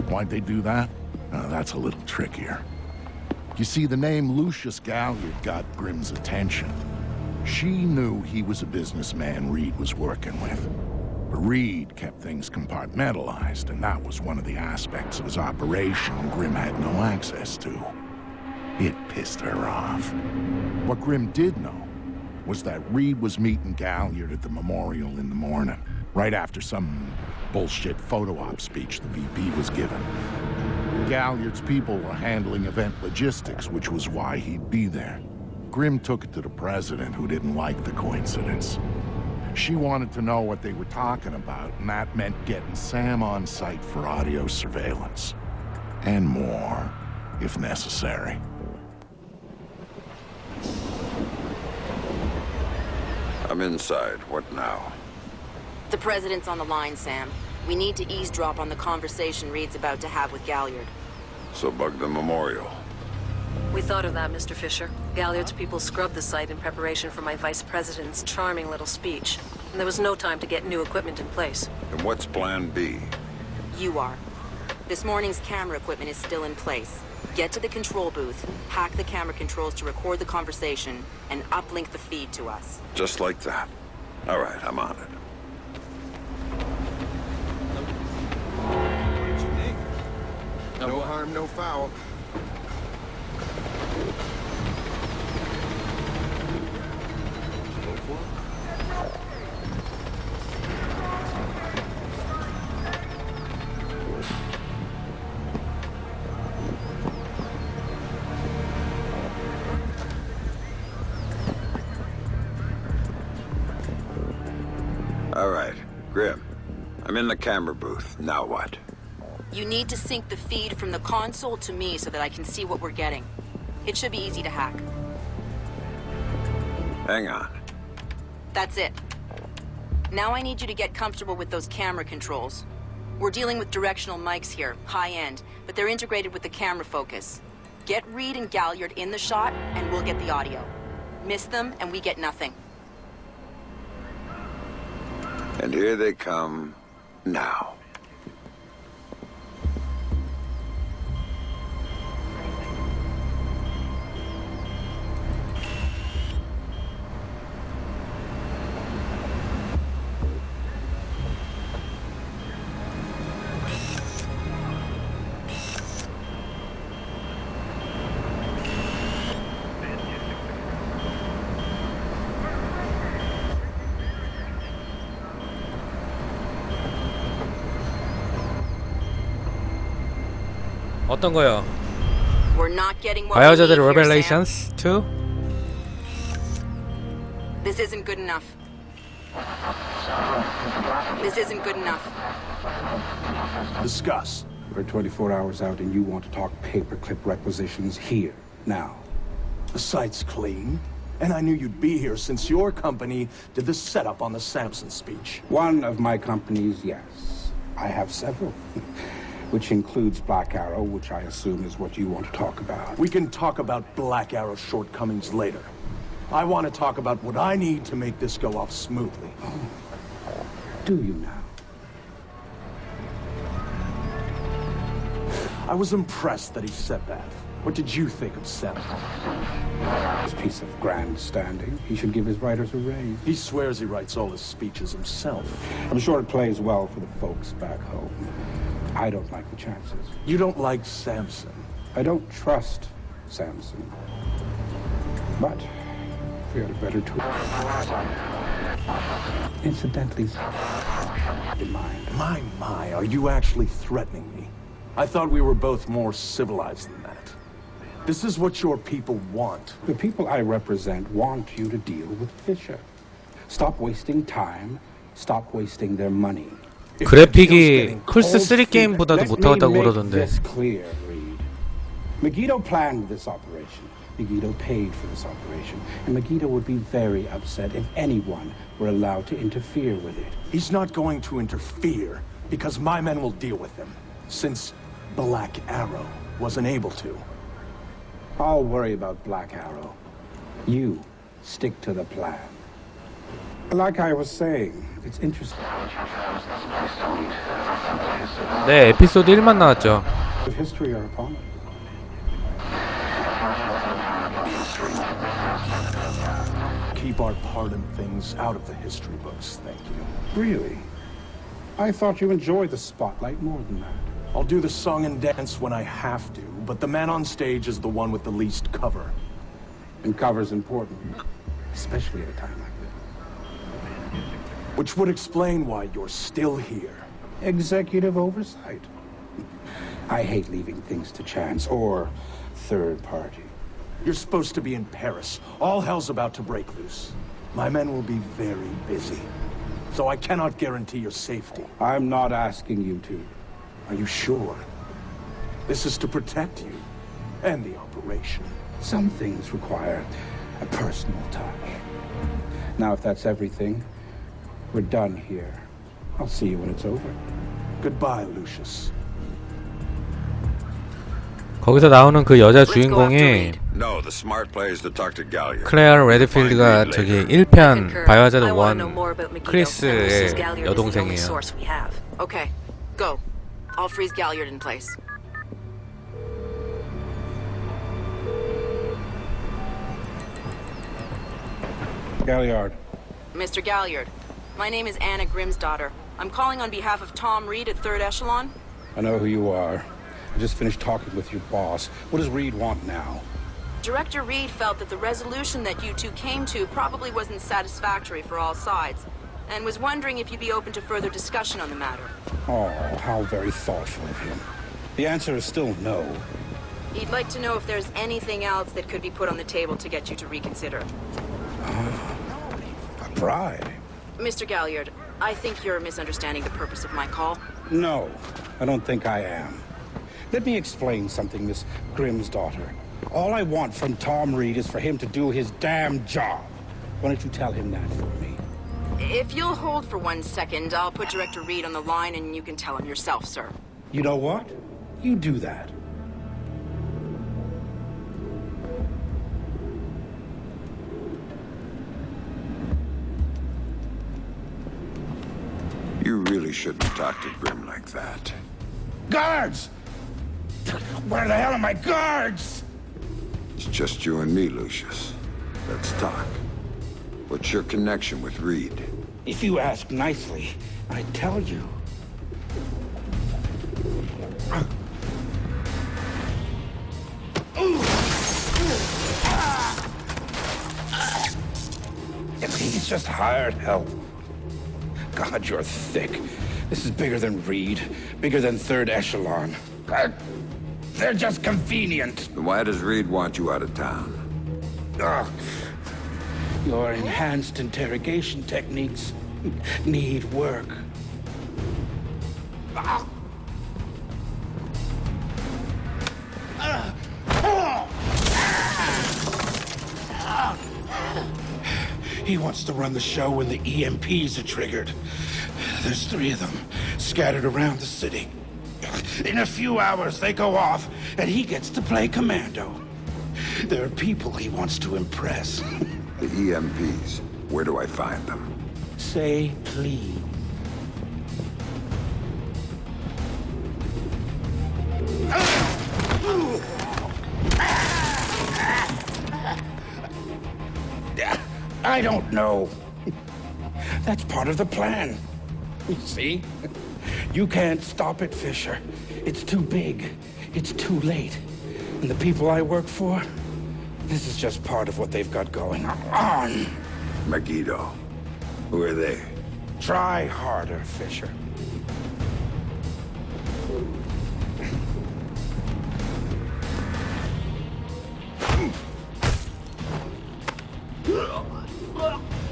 Why'd they do that? That's a little trickier. You see, the name Lucius Galliard got Grimm's attention. She knew he was a businessman Reed was working with. But Reed kept things compartmentalized, and that was one of the aspects of his operation Grimm had no access to. It pissed her off. What Grimm did know was that Reed was meeting Galliard at the memorial in the morning, right after some bullshit photo op speech the VP was giving. Galliard's people were handling event logistics, which was why he'd be there. Grimm took it to the president, who didn't like the coincidence. She wanted to know what they were talking about, and that meant getting Sam on site for audio surveillance. And more, if necessary. I'm inside. What now? The president's on the line, Sam. We need to eavesdrop on the conversation Reed's about to have with Galliard. So bug the memorial. We thought of that, Mr. Fisher. Galliard's people scrubbed the site in preparation for my vice president's charming little speech. And there was no time to get new equipment in place. And what's plan B? You are. This morning's camera equipment is still in place. Get to the control booth, hack the camera controls to record the conversation, and uplink the feed to us. Just like that. All right, I'm on it. No harm, no foul. All right, Grimm. I'm in the camera booth. Now what? You need to sync the feed from the console to me so that I can see what we're getting. It should be easy to hack. Hang on. That's it. Now I need you to get comfortable with those camera controls. We're dealing with directional mics here, high-end, but they're integrated with the camera focus. Get Reed and Galliard in the shot, and we'll get the audio. Miss them, and we get nothing. And here they come now. 어떤 거요? We're not getting what 바이오자들 we need here, Revelations 2? This isn't good enough. This isn't good enough. Discuss. We're 24 hours out and you want to talk paperclip requisitions here, now. The site's clean, and I knew you'd be here since your company did the setup on the Samson speech. One of my companies, yes. I have several. Which includes Black Arrow, which I assume is what you want to talk about. We can talk about Black Arrow's shortcomings later. I want to talk about what I need to make this go off smoothly. Oh. Do you now? I was impressed that he said that. What did you think of Sam? This piece of grandstanding. He should give his writers a raise. He swears he writes all his speeches himself. I'm sure it plays well for the folks back home. I don't like the chances. You don't like Samson? I don't trust Samson. But we had a better tool. Incidentally, in mind. My, are you actually threatening me? I thought we were both more civilized than that. This is what your people want. The people I represent want you to deal with Fisher. Stop wasting time. Stop wasting their money. 그래픽이 플스3 게임보다도 못하다고 그러던데. Megiddo planned this operation. Megiddo paid for this operation. And Megiddo would be very upset if anyone were allowed to interfere with it. He's not going to interfere because my men will deal with him, since Black Arrow wasn't able to. I'll worry about Black Arrow. You stick to the plan. Like I was saying, it's interesting. 네, 에피소드 1만 나왔죠. Of history are upon it. Keep our part in things out of the history books, thank you. Really? I thought you enjoyed the spotlight more than that. I'll do the song and dance when I have to, but the man on stage is the one with the least cover. And cover's important, especially at a time like this. Which would explain why you're still here. Executive oversight. I hate leaving things to chance or third party. You're supposed to be in Paris. All hell's about to break loose. My men will be very busy, so I cannot guarantee your safety. I'm not asking you to. Are you sure? This is to protect you and the operation. Some things require a personal touch. Now, if that's everything, we're done here. I'll see you when it's over. Goodbye, Lucius. 거기서 나오는 그 여자 주인공이 No, the smart play is to talk to Galliard. 클레어 레드필드가 저기 1편 바이오하자드 1 크리스의 여동생이에요. Okay, go. I'll freeze Galliard in place. Galliard. Mr. Galliard, my name is Anna Grimm's daughter. I'm calling on behalf of Tom Reed at 3rd Echelon. I know who you are. I just finished talking with your boss. What does Reed want now? Director Reed felt that the resolution that you two came to probably wasn't satisfactory for all sides, and was wondering if you'd be open to further discussion on the matter. Oh, how very thoughtful of him. The answer is still no. He'd like to know if there's anything else that could be put on the table to get you to reconsider. A bribe? Mr. Galliard, I think you're misunderstanding the purpose of my call. No, I don't think I am. Let me explain something, Miss Grimm's daughter. All I want from Tom Reed is for him to do his damn job. Why don't you tell him that for me? If you'll hold for 1 second, I'll put Director Reed on the line and you can tell him yourself, sir. You know what? You do that. You really shouldn't talk to Grimm like that. Guards! Where the hell are my guards? It's just you and me, Lucius. Let's talk. What's your connection with Reed? If you ask nicely, I'd tell you. He's just hired help. God, you're thick. This is bigger than Reed, bigger than 3rd Echelon. They're just convenient. Then why does Reed want you out of town? Your enhanced interrogation techniques need work. He wants to run the show when the EMPs are triggered. There's 3 of them scattered around the city. In a few hours, they go off, and he gets to play commando. There are people he wants to impress. The EMPs. Where do I find them? Say please. I don't know. That's part of the plan. You see? You can't stop it, Fisher. It's too big. It's too late. And the people I work for, this is just part of what they've got going on. Megiddo. Who are they? Try harder, Fisher.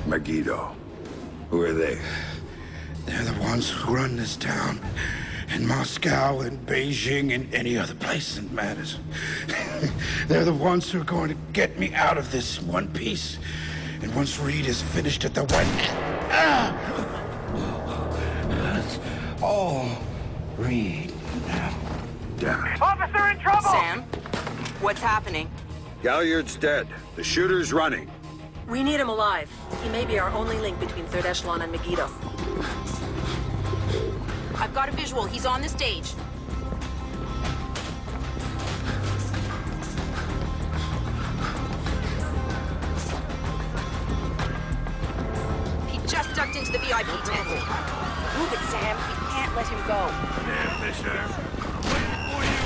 Megiddo. Who are they? They're the ones who run this town. In Moscow and Beijing and any other place that matters. They're the ones who are going to get me out of this in one piece. And once Reed is finished at the It's all Reed now. Damn it. Officer in trouble! Sam, what's happening? Galliard's dead. The shooter's running. We need him alive. He may be our only link between 3rd Echelon and Megiddo. I've got a visual. He's on the stage. He just ducked into the VIP tent. Move it, Sam. We can't let him go. Yeah, Fisher. I'm waiting for you.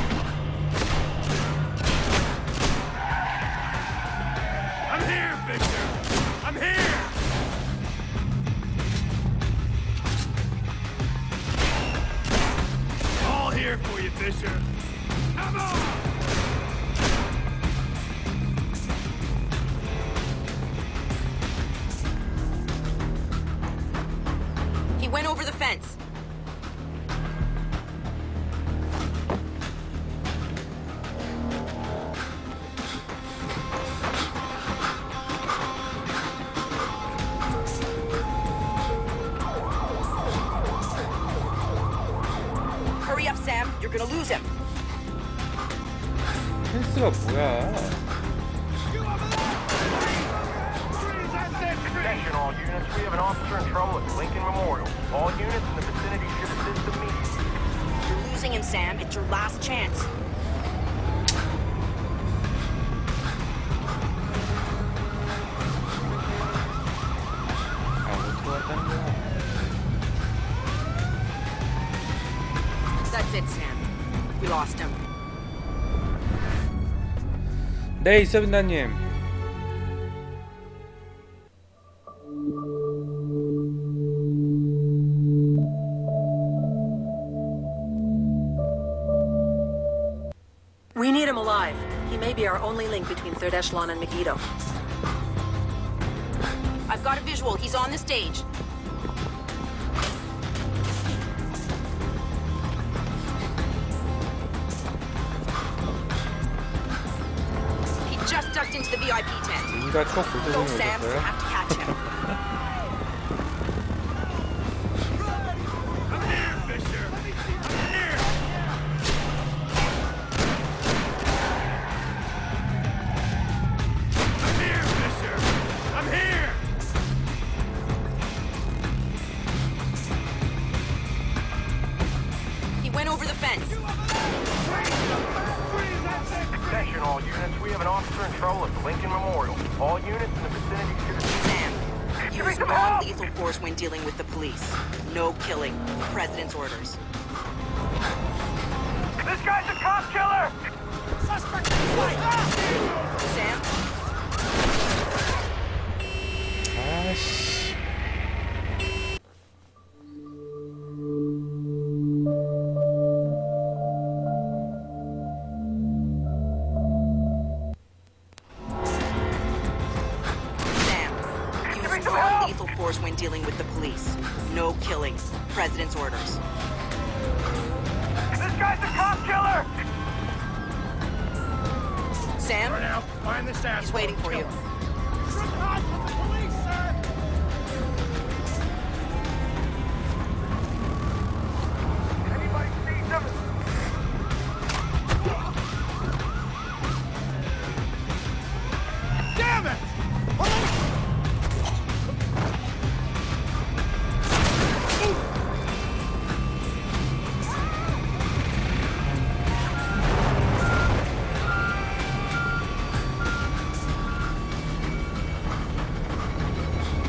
I'm here, Fisher. I'm here. All here for you, Fisher. Come on. He went over the fence. Hurry up, Sam. You're gonna lose him. 펜스가 뭐야? Attention all units, we have an officer in trouble at Lincoln Memorial. All units in the vicinity should assist immediately. You're losing him, Sam. It's your last chance. That's it, Sam. We lost him. 네, 이서빈다님. We need him alive. He may be our only link between Third Echelon and Megiddo. I've got a visual. He's on the stage. He just ducked into the VIP tent. 인가 촉 Go, 불도중이 Sam. We 오셨어요? have to catch him. I'm here, Fisher. I'm here. I'm here, Fisher. I'm here. He went over the fence. Attention all units, we have an officer in trouble at the Lincoln Memorial. All units in the vicinity should assist. Sam, use non-lethal force when dealing with the police. No killing. President's orders. This guy's a cop killer! Sam? 아씨. Sam, use non-lethal force when dealing with the police. No killing. President's orders. This guy's a cop killer! Sam, Now, find this asshole. he's waiting for you. Anybody see him? Damn it!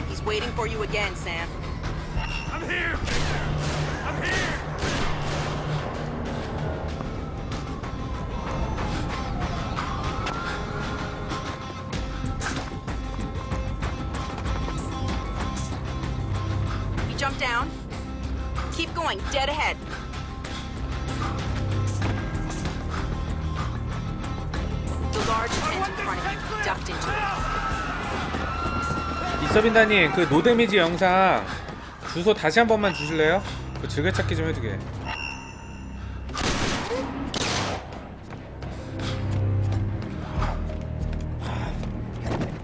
He's waiting for you again, Sam. I'm here, Fisher! I'm here! He jumped down. Keep going, dead ahead. The large tent in front of you. He ducked into it. 이서빈다님, 그 노데미지 영상 주소 다시 한 번만 주실래요? 그 즐겨찾기 좀 해두게.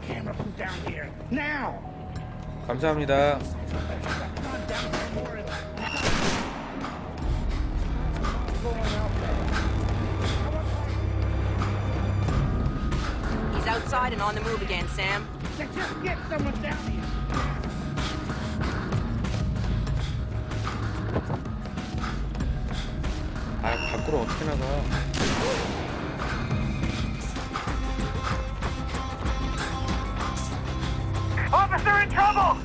Camera from down here. Now! 감사합니다. He's outside and on the move again, Sam. Just get someone down here. 아, 밖으로 어떻게 나가? Officer in trouble!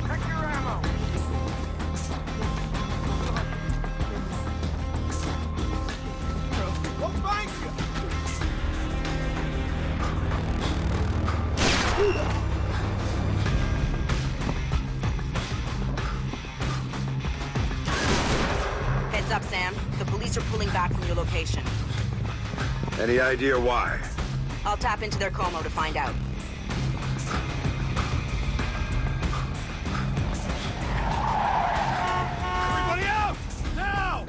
Check your ammo. We'll find you. Heads up, Sam. The police are pulling back from your location. Any idea why? I'll tap into their Como to find out. Everybody out! Now!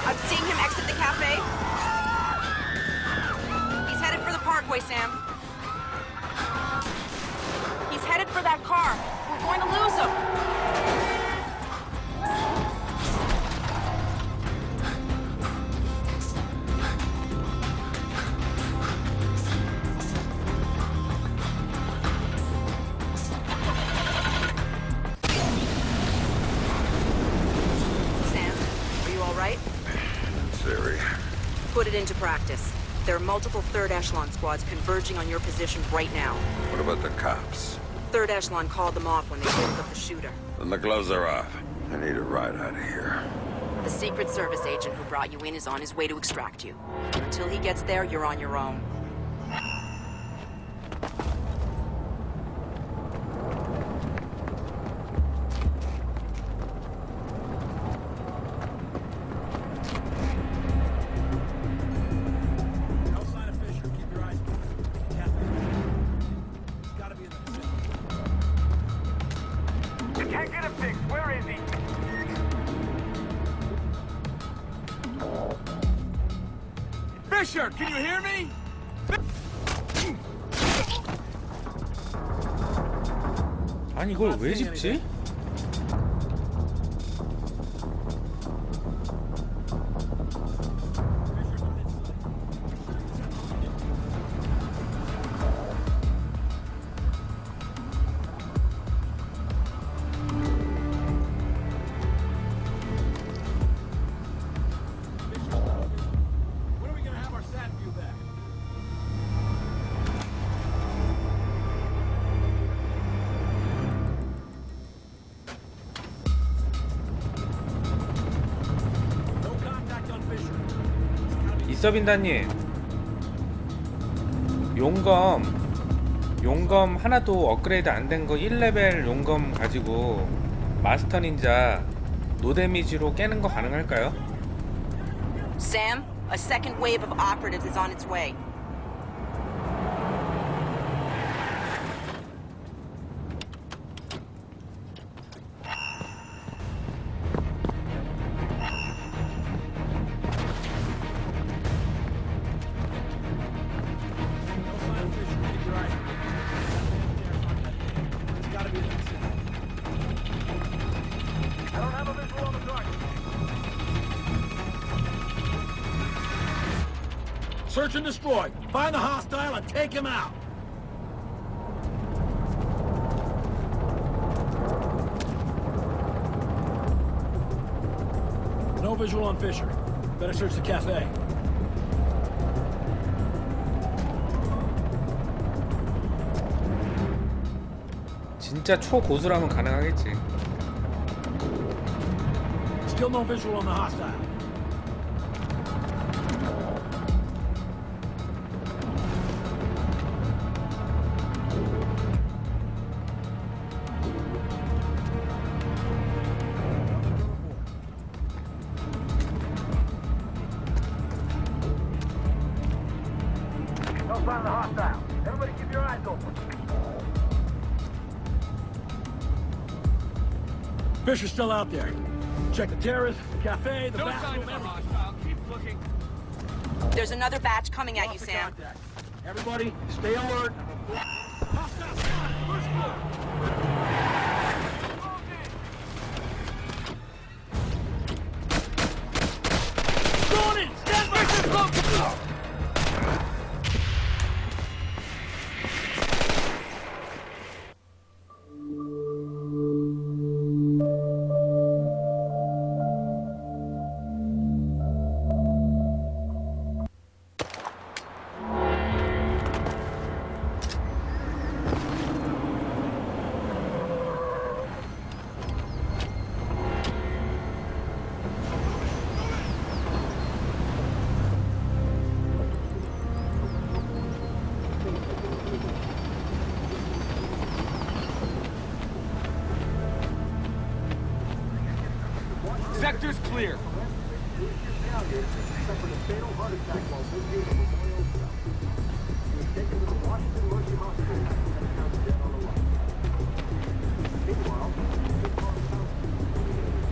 I'm seeing him exit the cafe. He's headed for the parkway, Sam. He's headed for that car. We're going to lose him. Sam, are you all right? Siri. Put it into practice. There are multiple third echelon squads converging on your position right now. What about the cops? Third echelon called them off when they picked up the shooter. Then the gloves are off. I need a ride out of here. The Secret Service agent who brought you in is on his way to extract you. Until he gets there, you're on your own. No sign of Fisher. Keep your eyes peeled. Cafe. He's gotta be in the vicinity. I can't get him fixed. Where is he? Fisher, can you hear me? 아니 이걸 왜 집지? When are we gonna have our sat view back? No contact on Fisher. 이서빈다님, 용검 하나도 업그레이드 안 된 거 1레벨 용검 가지고 마스터 닌자 노데미지로 깨는 거 가능할까요? Sam, a second wave of operatives is on its way. No sign of Fisher. Keep your eyes peeled. He's gotta be in the vicinity. I don't have a visual on the target. Search and destroy. Find the hostile and take him out. No visual on Fisher. Better search the cafe. 진짜 초고수라면 가능하겠지. Still no visual on the hostile. No sign of the hostile. Everybody keep your eyes open. Fisher's still out there. Check the terrace, the cafe, the bathroom, everything. Keep looking. There's another batch coming at you, Lost the Sam. contact. Everybody, stay alert. Hostile spotted. First floor. Going in. Stand by. Sector's clear.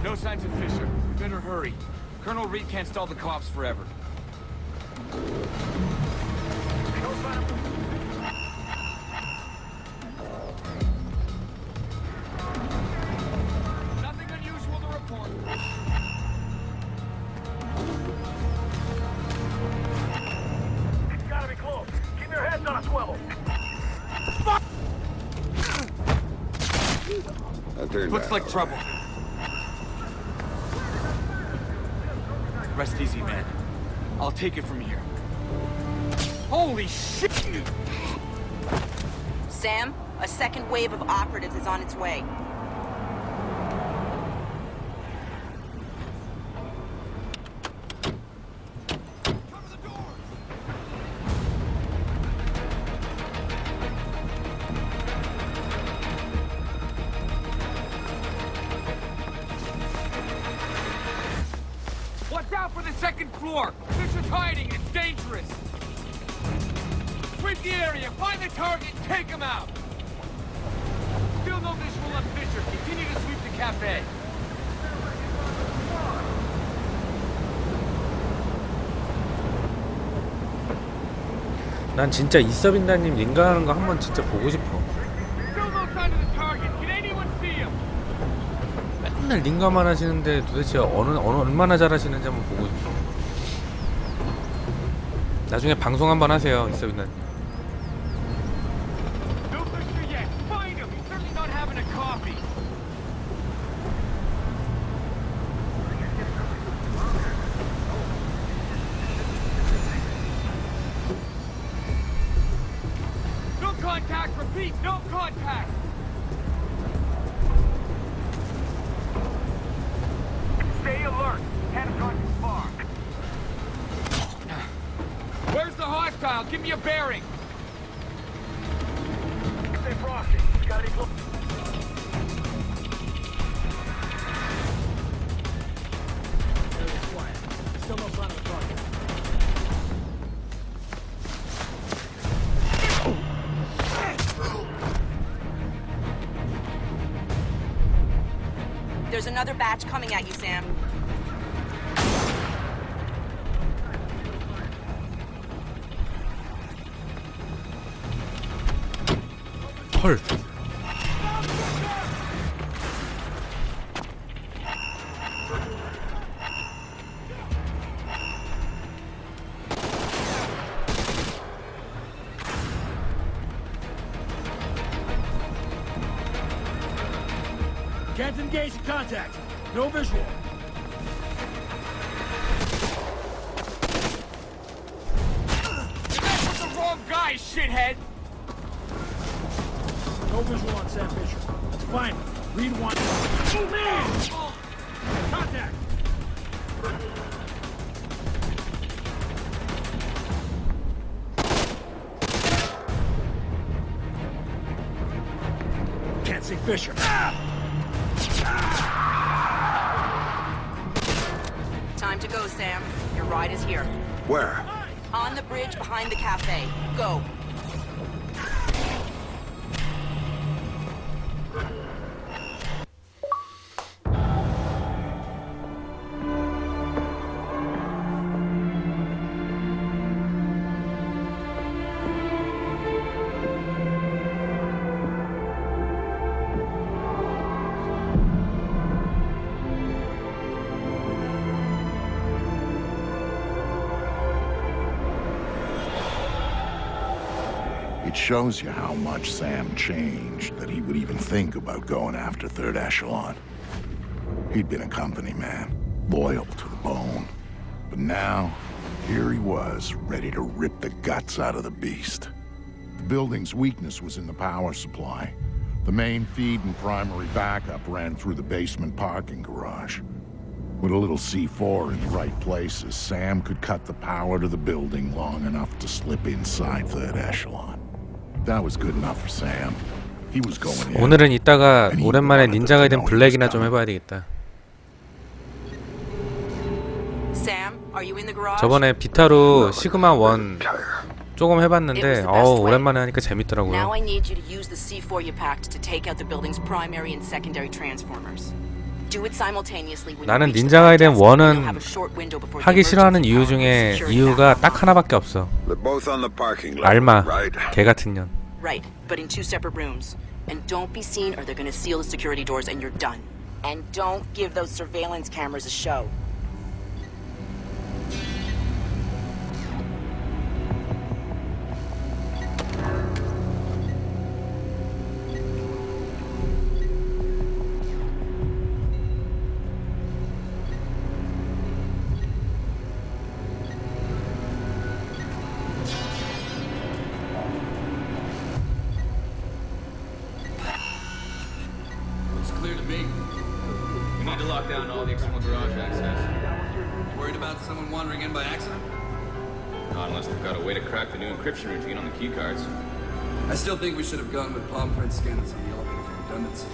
No signs of Fisher. We better hurry. Colonel Reed can't stall the cops forever. Nothing unusual to report. It's gotta be close. Keep your heads on a swivel. Looks like trouble. Rest easy, man. I'll take it from here. Holy shit! Sam, a second wave of operatives is on its way. Watch out for the second floor! Fisher's hiding, it's dangerous! Sweep the area, find the target, and take him out! Still no visual on Fisher, continue to sweep the cafe. 난 진짜 이서빈다님 링가하는 거 한번 진짜 보고 싶어. Still no sign of the target, can anyone see him? 맨날 링가만 하시는데 도대체 얼마나 잘하시는지 한번 보고 싶어. 나중에 방송 한번 하세요, 이서빈다님. No Fisher yet, find him, he's certainly not having a coffee. No contact, repeat, no contact! Stay alert. Hadn't gone too far. Where's the hostile? Give me a bearing! Stay frosty. It's gotta be close. Still no sign of the target. There's another batch coming at you, Sam. 헐. Can't engage in contact. No visual. You messed with the wrong guy, shithead! No visual on Sam Fisher. Let's find him. Reed wants... Oh, man! Contact! Can't see Fisher. Time to go, Sam. Your ride is here. Where? On the bridge behind the cafe. Go. It shows you how much Sam changed that he would even think about going after Third Echelon. He'd been a company man, loyal to the bone. But now, here he was, ready to rip the guts out of the beast. The building's weakness was in the power supply. The main feed and primary backup ran through the basement parking garage. With a little C4 in the right places, Sam could cut the power to the building long enough to slip inside Third Echelon. That was good enough for Sam. He was going in. 오늘은 이따가 오랜만에 닌자 가이덴 블랙이나 좀 해봐야 되겠다. Sam, are you in the garage? 저번에 비타로 시그마 1 조금 해봤는데 오랜만에 하니까 재밌더라고요. Now I need you to use the C4 you packed to take out the building's primary and secondary transformers. Do it simultaneously when you 나는 reach the 닌자 가이덴 front desk. 1은 You'll have a short window before the 하기 싫어하는 emergency 이유 power 중에 security 이유가 back. 딱 하나밖에 없어. They're both on the parking lot, 알마, right? 개 같은 년. Right, but in two separate rooms. And don't be seen or they're gonna seal the security doors and you're done. And don't give those surveillance cameras a show. Clear to me. We need to lock down all the external garage access. Worried about someone wandering in by accident? Not unless they've got a way to crack the new encryption routine on the key cards. I still think we should have gone with palm print scanners on the elevator for redundancy.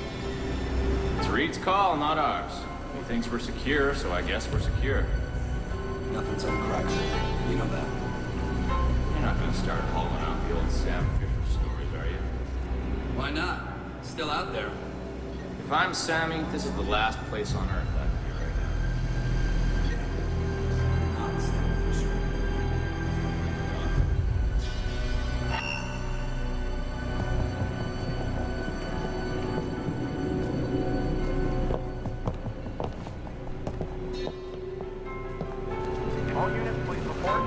It's Reed's call, not ours. He thinks we're secure, so I guess we're secure. Nothing's uncrackable. You know that. You're not gonna start hauling out the old Sam Fisher stories, are you? Why not? Still out there. If I'm Sammy, this is the last place on Earth I'd be right now. Not Sam Fisher. All units, please report.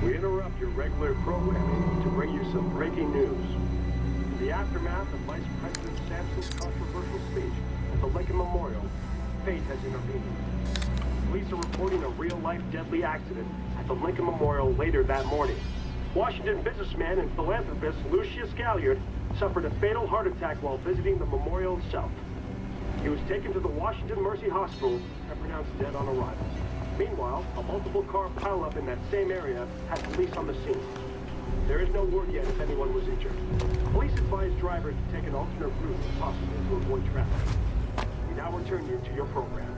We interrupt your regular programming to bring you some breaking news. In the aftermath of Vice President Sampson's controversial speech at the Lincoln Memorial, fate has intervened. Police are reporting a real-life deadly accident at the Lincoln Memorial later that morning. Washington businessman and philanthropist Lucius Galliard suffered a fatal heart attack while visiting the memorial itself. He was taken to the Washington Mercy Hospital and pronounced dead on arrival. Meanwhile, a multiple-car pileup in that same area had police on the scene. There is no word yet if anyone was injured. Police advise drivers to take an alternate route if possible to avoid traffic. We now return you to your program.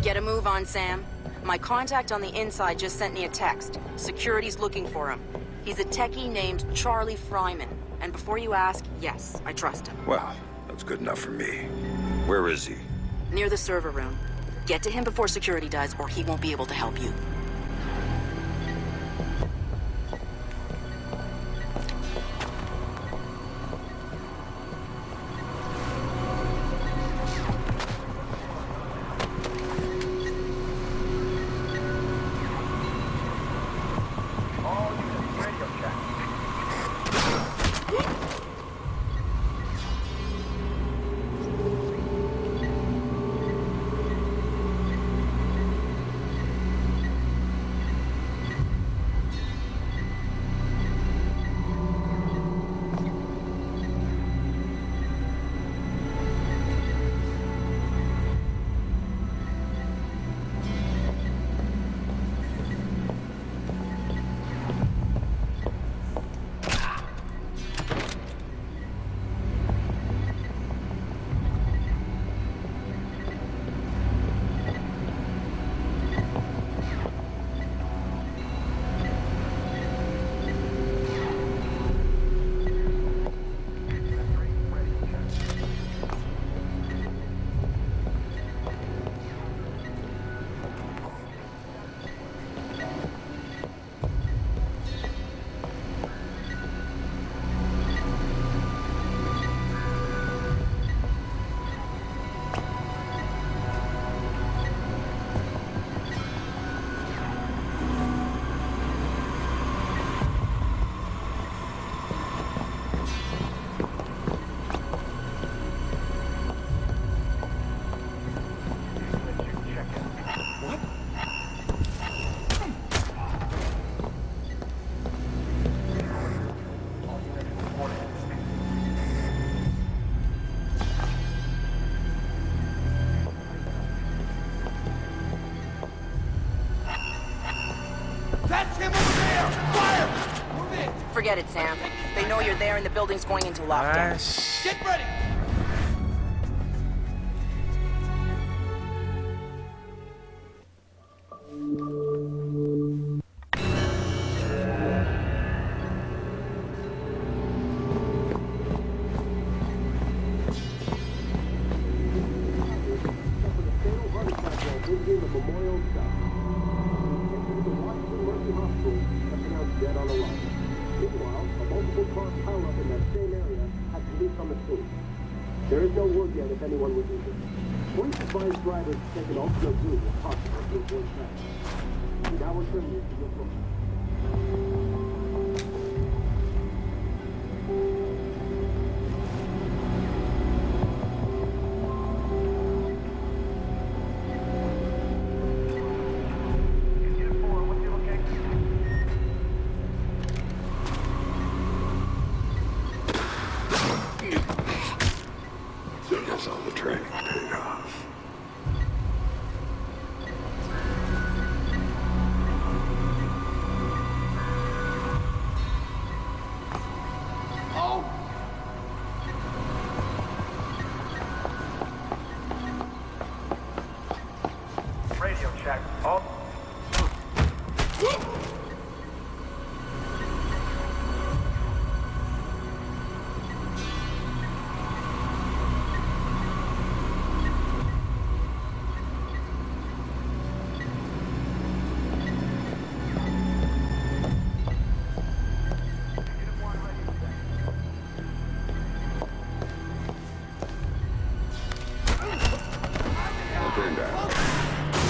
Get a move on, Sam. My contact on the inside just sent me a text. Security's looking for him. He's a techie named Charlie Fryman. And before you ask, yes, I trust him. Well, that's good enough for me. Where is he? Near the server room. Get to him before security does, or he won't be able to help you. All units, radio check. Forget it, Sam. They know you're there and the building's going into lockdown. 아씨. Get ready! There is no word yet if anyone was injured. Police advise drivers to take an alternate route if possible to avoid traffic. We now return you to your program. Guess all the training paid off. Radio check. All.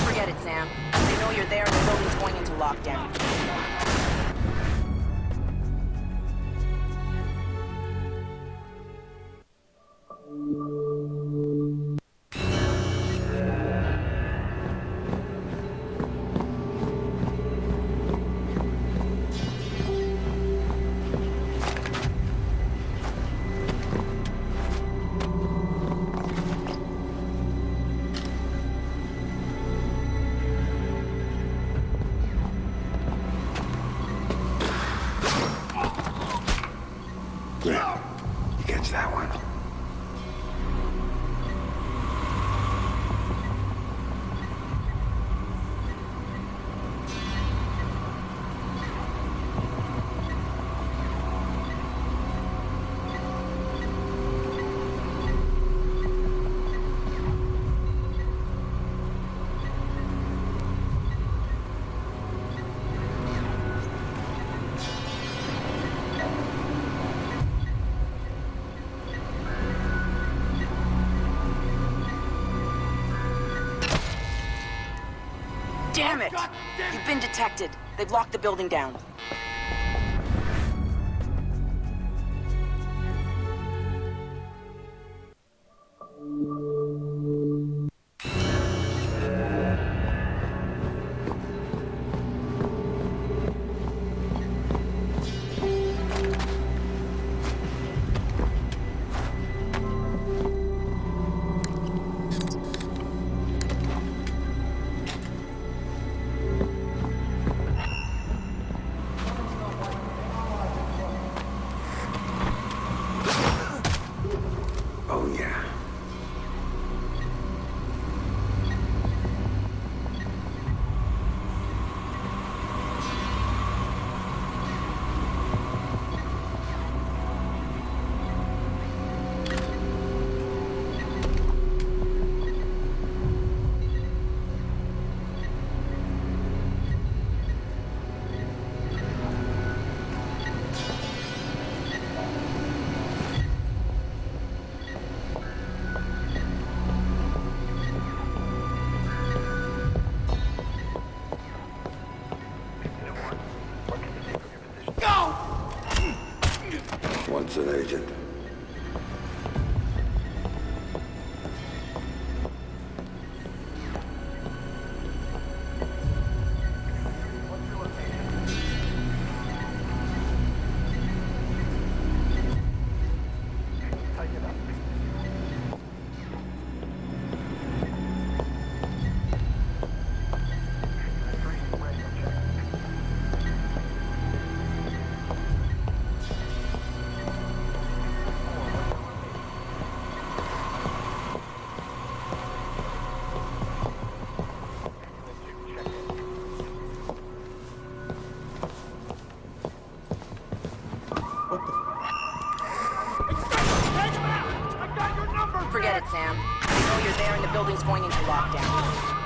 Forget it, Sam. They know you're there and the building's going into lockdown. Yeah, you catch that one. Damn it! You've been detected. They've locked the building down. Oh, yeah. Once an agent. it, Sam. I know you're there and the building's going into lockdown.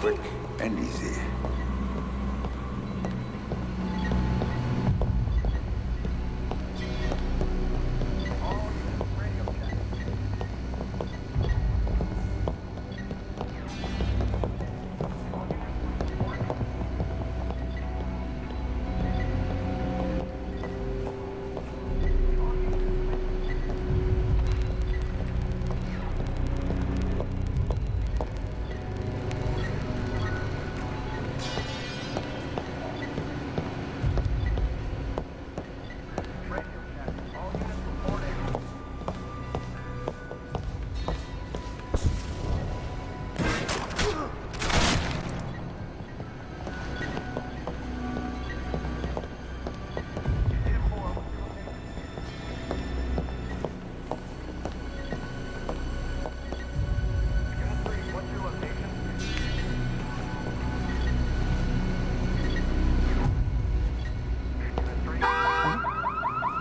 Quick and easy.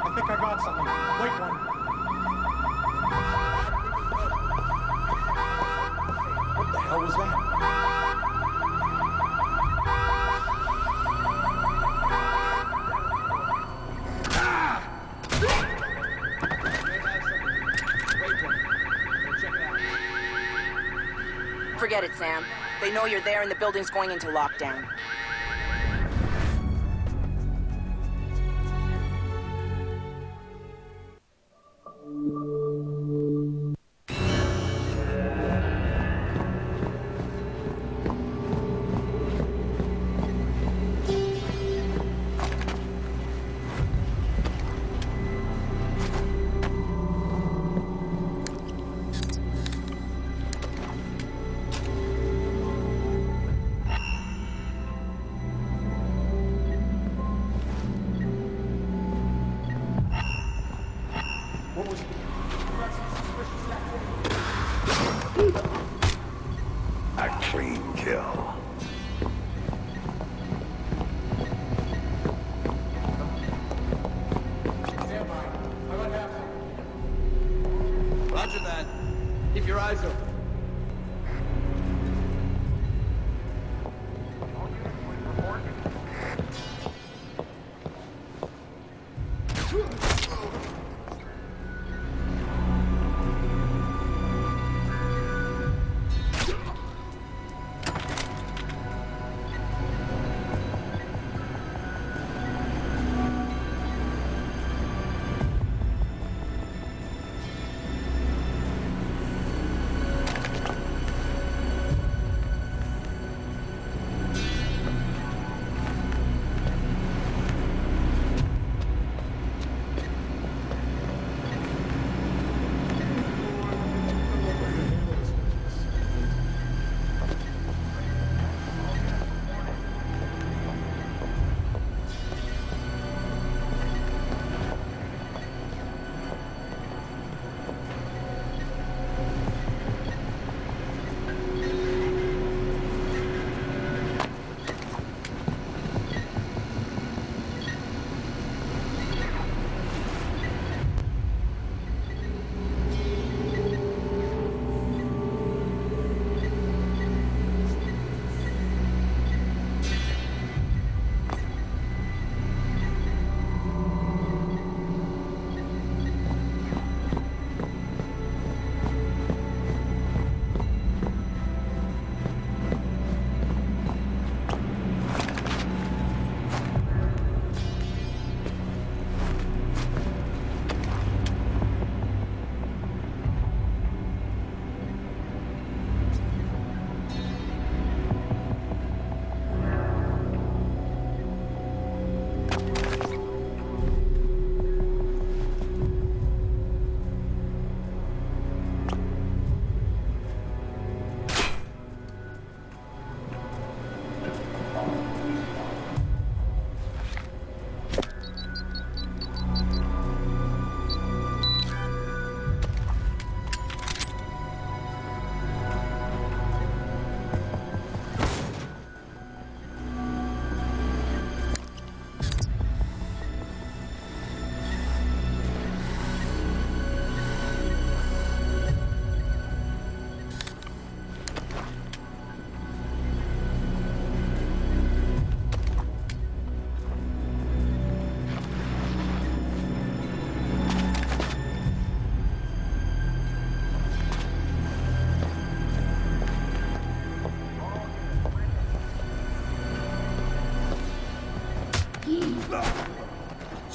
I think I got something. Wait one. What the hell was that? Forget it, Sam. They know you're there and the building's going into lockdown. A clean kill. Roger that. Keep your eyes open.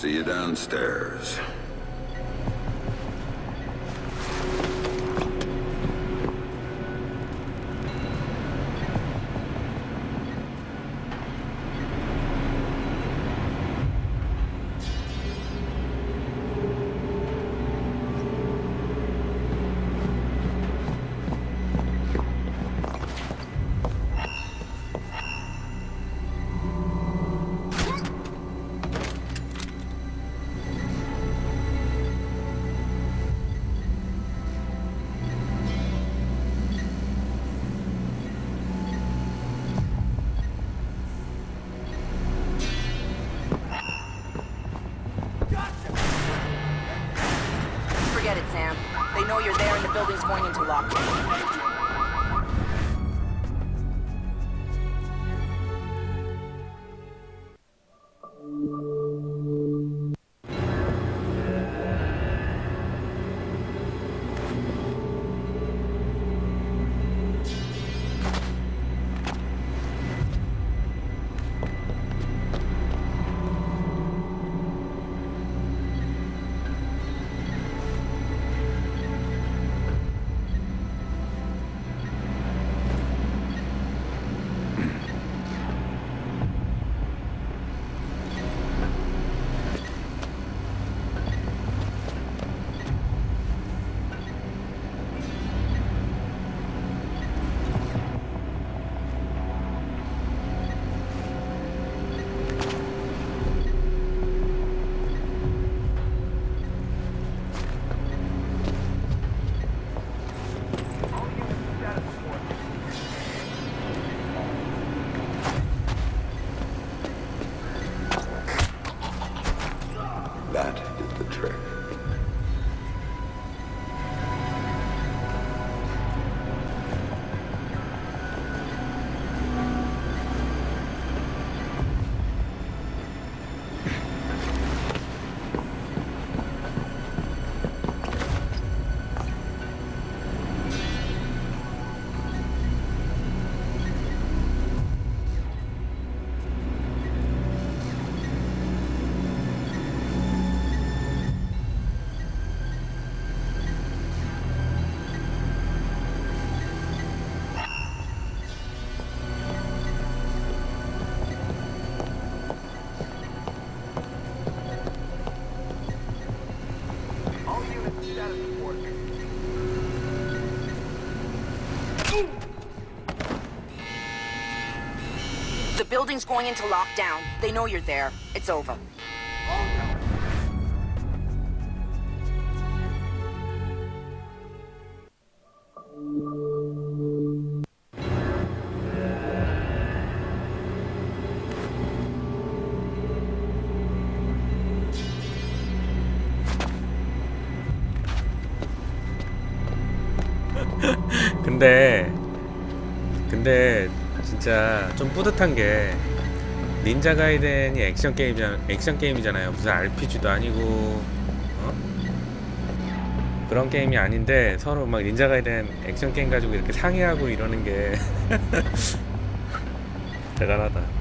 See you downstairs. Forget it, Sam. They know you're there and the building's going into lockdown. That did the trick. The building's going into lockdown. They know you're there. It's over. 근데 진짜 좀 뿌듯한 게 닌자 가이덴이 액션 게임이잖아요. 무슨 RPG도 아니고 그런 게임이 아닌데 서로 막 닌자 가이덴 액션 게임 가지고 이렇게 상의하고 이러는 게 대단하다.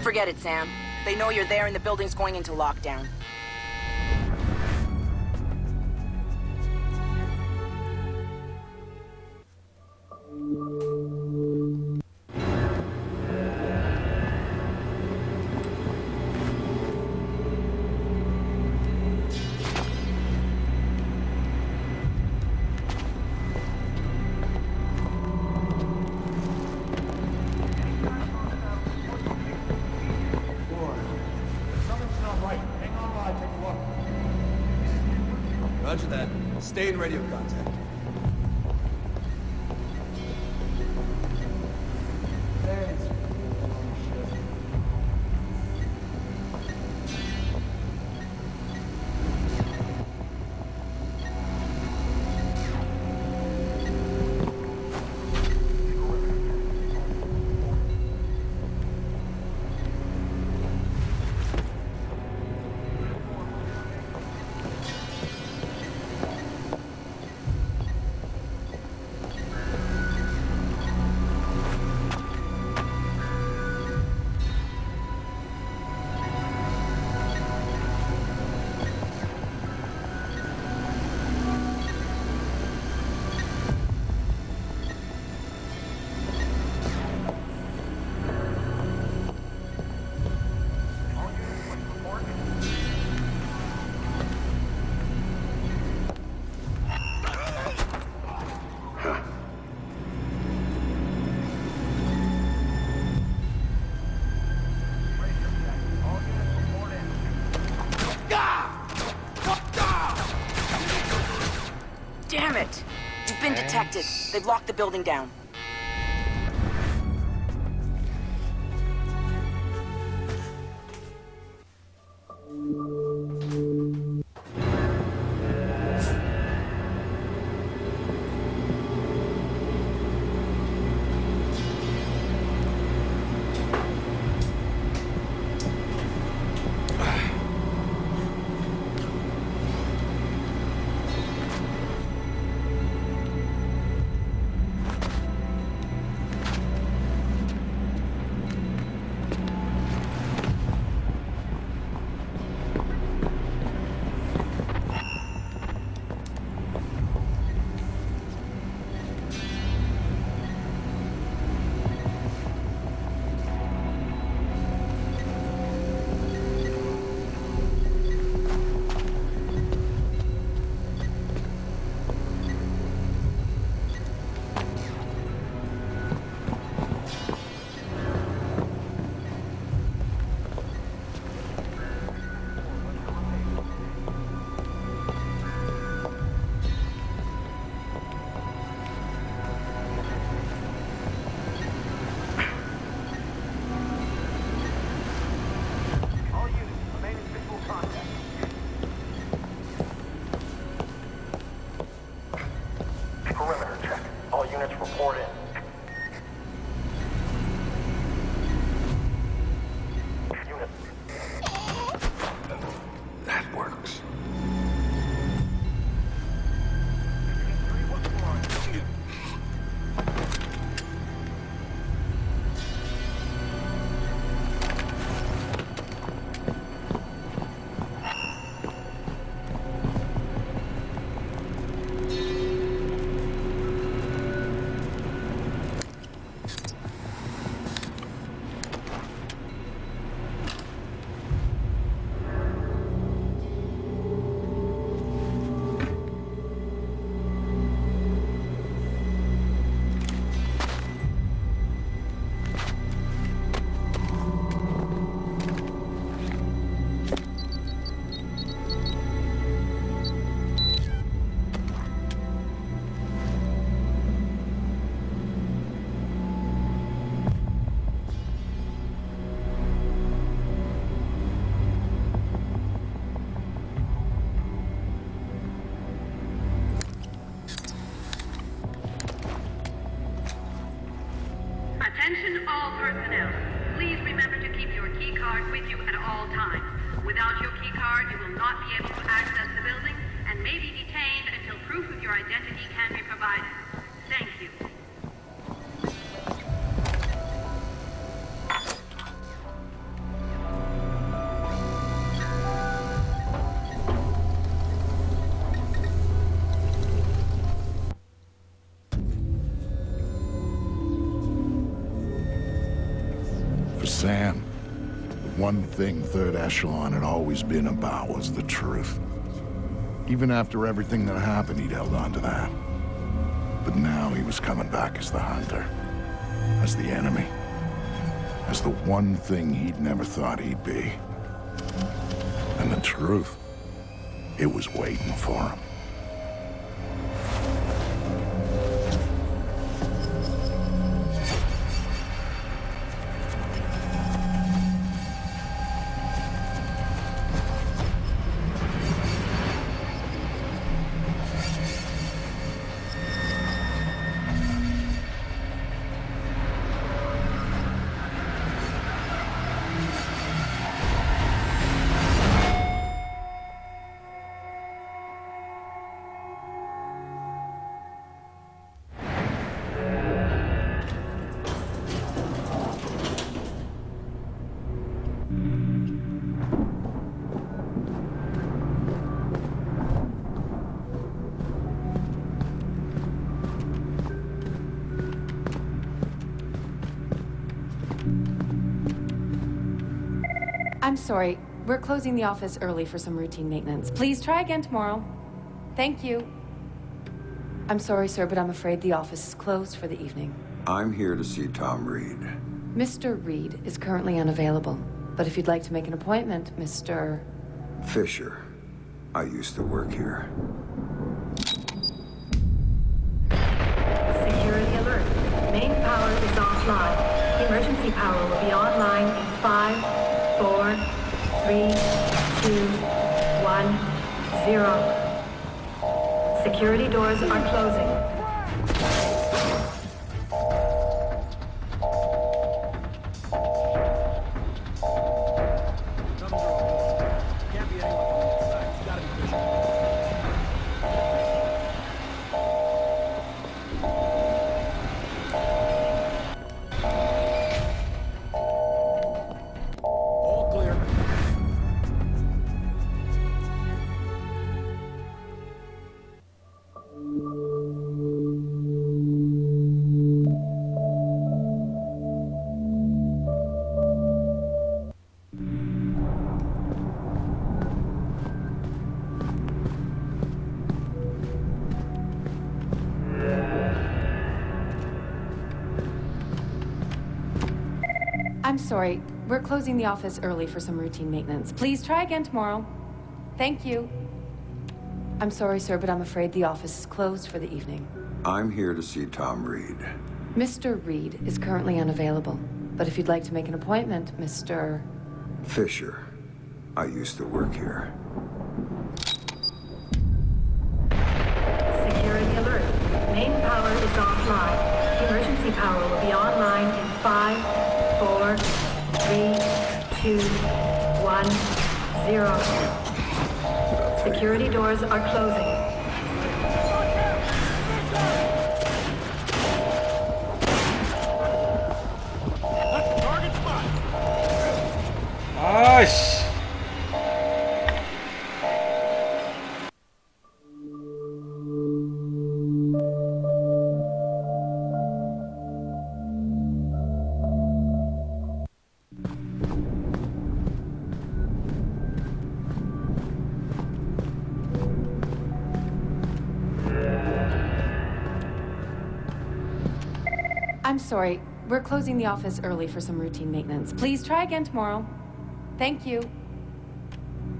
Forget it, Sam. They know you're there and the building's going into lockdown. Stay in radio contact. Thanks. Damn it! You've been detected. They've locked the building down. Attention all personnel. Please remember to keep your key card with you at all times. Without your key card, you will not be able to access the building and may be detained until proof of your identity can be provided. Thank you. Sam, the one thing Third Echelon had always been about was the truth. Even after everything that happened, he'd held on to that. But now he was coming back as the hunter, as the enemy, as the one thing he'd never thought he'd be. And the truth, it was waiting for him. I'm sorry. We're closing the office early for some routine maintenance. Please try again tomorrow. Thank you. I'm sorry, sir, but I'm afraid the office is closed for the evening. I'm here to see Tom Reed. Mr. Reed is currently unavailable, but if you'd like to make an appointment, Mr. Fisher. I used to work here. Security alert. Main power is offline. Emergency power will be online in 5, 4, 3, 2, 1, 0. Security doors are closing. I'm sorry. We're closing the office early for some routine maintenance. Please try again tomorrow. Thank you. I'm sorry, sir, but I'm afraid the office is closed for the evening. I'm here to see Tom Reed. Mr. Reed is currently unavailable, but if you'd like to make an appointment, Mr. Fisher. I used to work here. Security alert. Main power is offline. Emergency power will be online in 5, 4, 3, 2, 1, 0. Security doors are closing. Target spot. 아씨. I'm sorry. We're closing the office early for some routine maintenance. Please try again tomorrow. Thank you.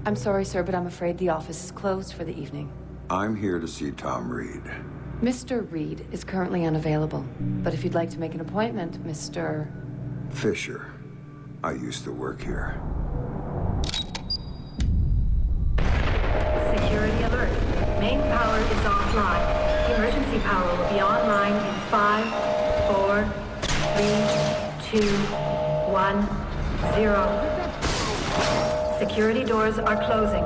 I'm sorry, sir, but I'm afraid the office is closed for the evening. I'm here to see Tom Reed. Mr. Reed is currently unavailable, but if you'd like to make an appointment, Mr. Fisher. I used to work here. Security alert. Main power is offline. Emergency power will be online in 5, 4, 3, 2, 1, 0. Security doors are closing.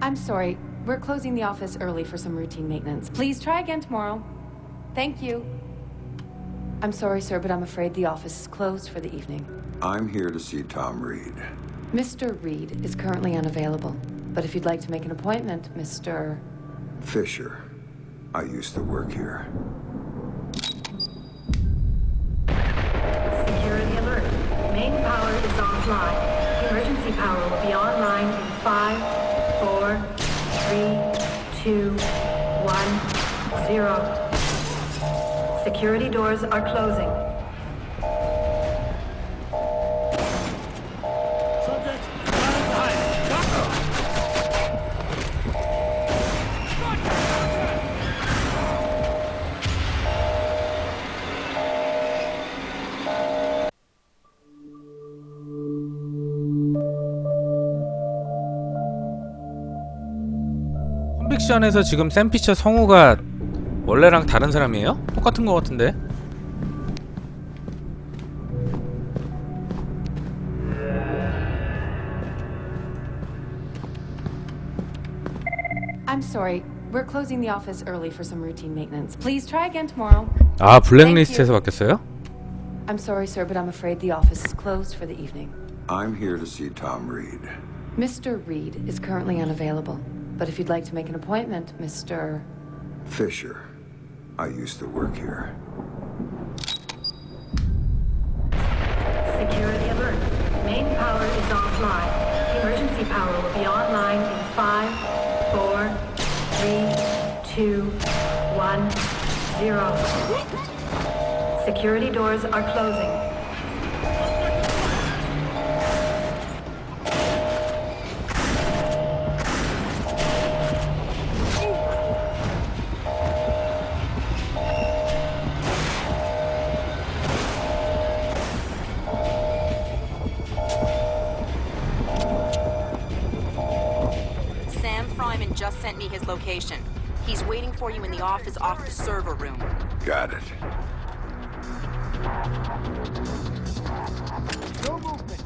I'm sorry. We're closing the office early for some routine maintenance. Please try again tomorrow. Thank you. I'm sorry, sir, but I'm afraid the office is closed for the evening. I'm here to see Tom Reed. Mr. Reed is currently unavailable, but if you'd like to make an appointment, Mr. Fisher. I used to work here. Security alert. Main power is offline. Emergency power will be online in 5, 4, 3, 2, 1, 0. Security doors are closing. Subject, behind. 콘빅션에서 지금 샘 피처 성우가 원래랑 다른 사람이에요? 똑같은 거 같은데? I'm sorry. We're closing the office early for some routine maintenance. Please try again tomorrow. 아, 블랙리스트에서 바뀌었어요? I'm sorry, sir, but I'm afraid the office is closed for the evening. I'm here to see Tom Reed. Mr. Reed is currently unavailable. But if you'd like to make an appointment, Mr. Fisher. I used to work here. Security alert. Main power is offline. Emergency power will be online in 5, 4, 3, 2, 1, 0. Security doors are closing. Just sent me his location. He's waiting for you in the office off the server room. Got it. No movement.